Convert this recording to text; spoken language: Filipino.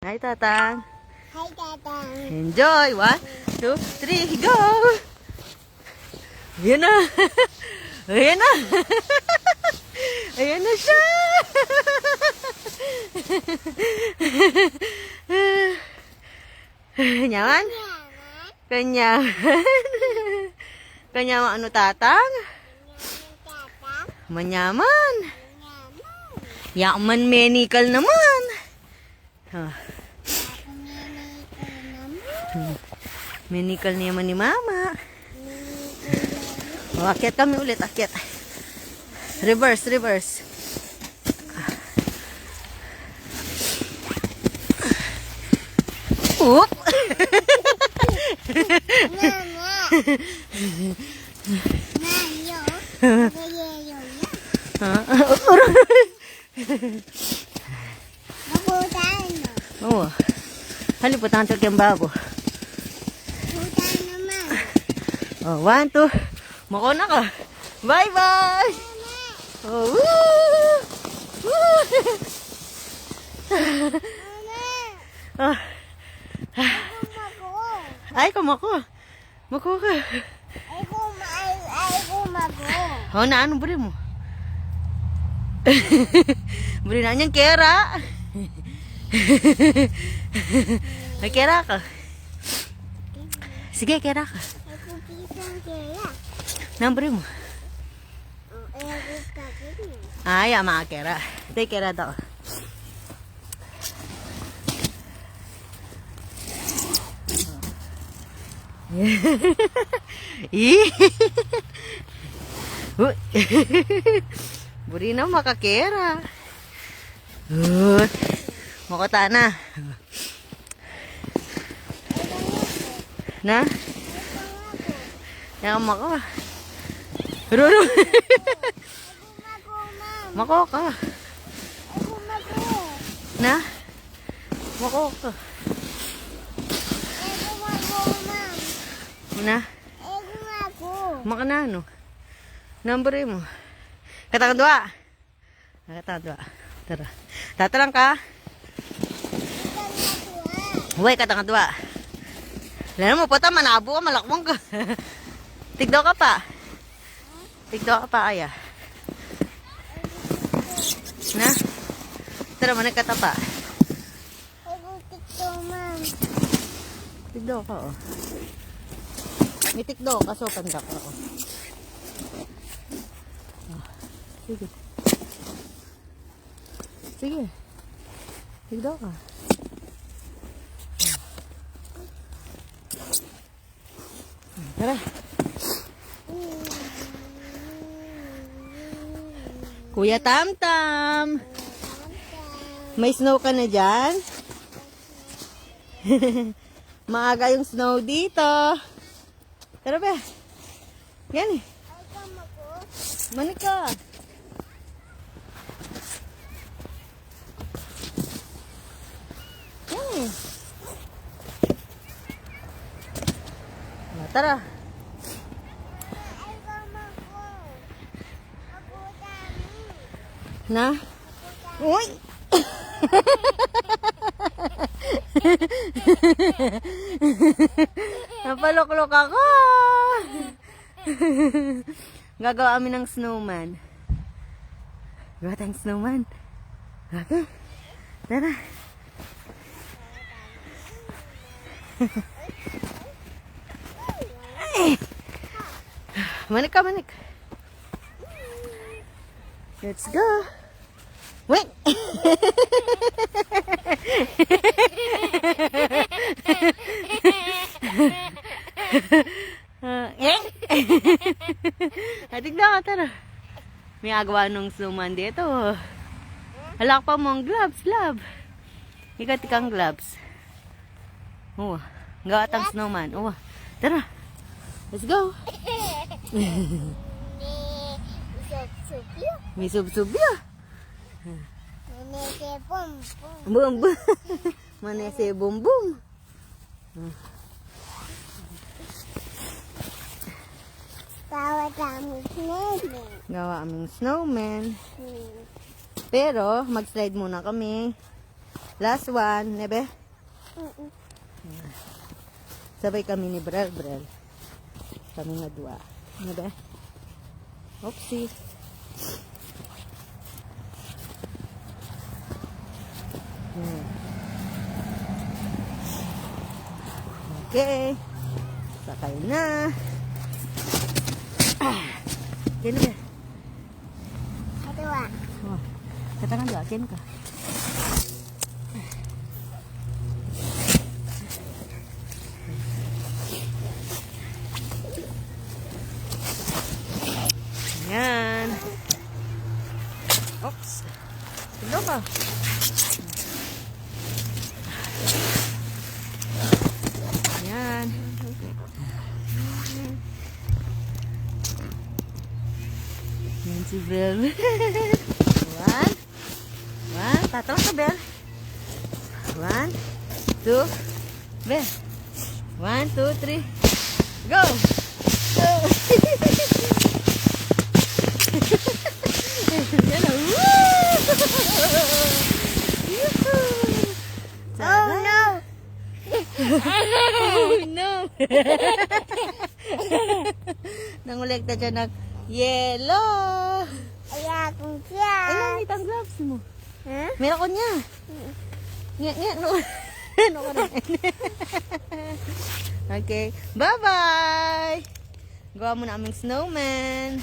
Hi, Tatang. Hi, Tatang. Enjoy. 1, 2, 3, go! Ayan na. Ayan na. Ayan na siya. Nyaman? Kanyaman. Kanyaman ano, Tatang? Tatang. Manyaman. Yaman. Yaman menikal naman. Ah, menikal naman ni Mama. Oh, akyat kami ulit, akyat. Reverse, reverse. Oop! Mama. Mayo. Mayo. Mabutan. Oo. Haliputan ito kayong bago. Butan naman. Oh, 1, 2. Mako na ka. Bye-bye! Oh, woo! Woo! Mama. Ah, Kumako. ay, kumako. Mako ka. Ay kumako. Oh, na ano buri mo? Buri na niyang kera. May kera ka. Sige, kera ka. Ay kupisang kaya. Nang mo. Ay kupisang. Ay, ama kera. Take kera daw. Uy. Buri na makakera. Makota na. Na? Yang mako. Ruru. Kumako, ma'am. Mako ka. Ay kumako. Na? Mako ka. Ay kumako, ma'am. Na? Ay kumako. Maka na ano? Number mo. Katang dua. Katang dua. Tara. Tatarang ka. Uy, katang dua. Lalo mo po ta, manabo ka, malakmong ka. Tigdo ka pa. Tigdo ka pa, aya. Na? Tara, manig ka ta pa. Ay kutikto, ma'am. Tigdo ka, oh. May tigdo ka, so pandak ka, oh. Sige. Sige. Tigdo ka. Tara. Kuya Tamtam. May snow ka na dyan? Maaga yung snow dito. Tara ba? Yan eh. Ay kumako. Manik ka. Yan. Tara. Ay kumako. Mabutan. Na? Uy! Napaloklok ako. Gagawa kami ng snowman. Gawa tayong snowman. Okay. Tara. Ay. Manik ka, manik. Let's go. Wait. Atig na ka, tara. May agawa nung snowman dito. Halak pa mong gloves, love. Ikat kang gloves. Oh, gawa tang snowman. Oh, tara. Let's go. Isop-supyo. May sub-subya. Nanekepom. Boom, boom. Manese, boom, boom. Tawa kami snowman. Gawa aming snowman. Pero, mag-slide muna kami. Last one, nebe. Mm-mm. Sabay kami ni Brel. Kami nga dua. Nebe. Oopsie. Okay. Sakay na. Kaya na ba? Kedua. Oh, katakan dua, akin ka. Yan. Oops. Ano ka? Yan. Yan si Bel. One. Tatlo ka, Bel. 1, 2, Bel. 1, 2, 3. Go! Go! Yan na. Woo! Yoo-hoo! Oh no! Oh no! Nangulekta dyan ng yellow! Ayah akong Ay, siya. langit ang gloves mo. Huh? Meron ko niya. Nga, no. Ano ka na? Okay. Bye-bye! Gawa mo na aming snowman.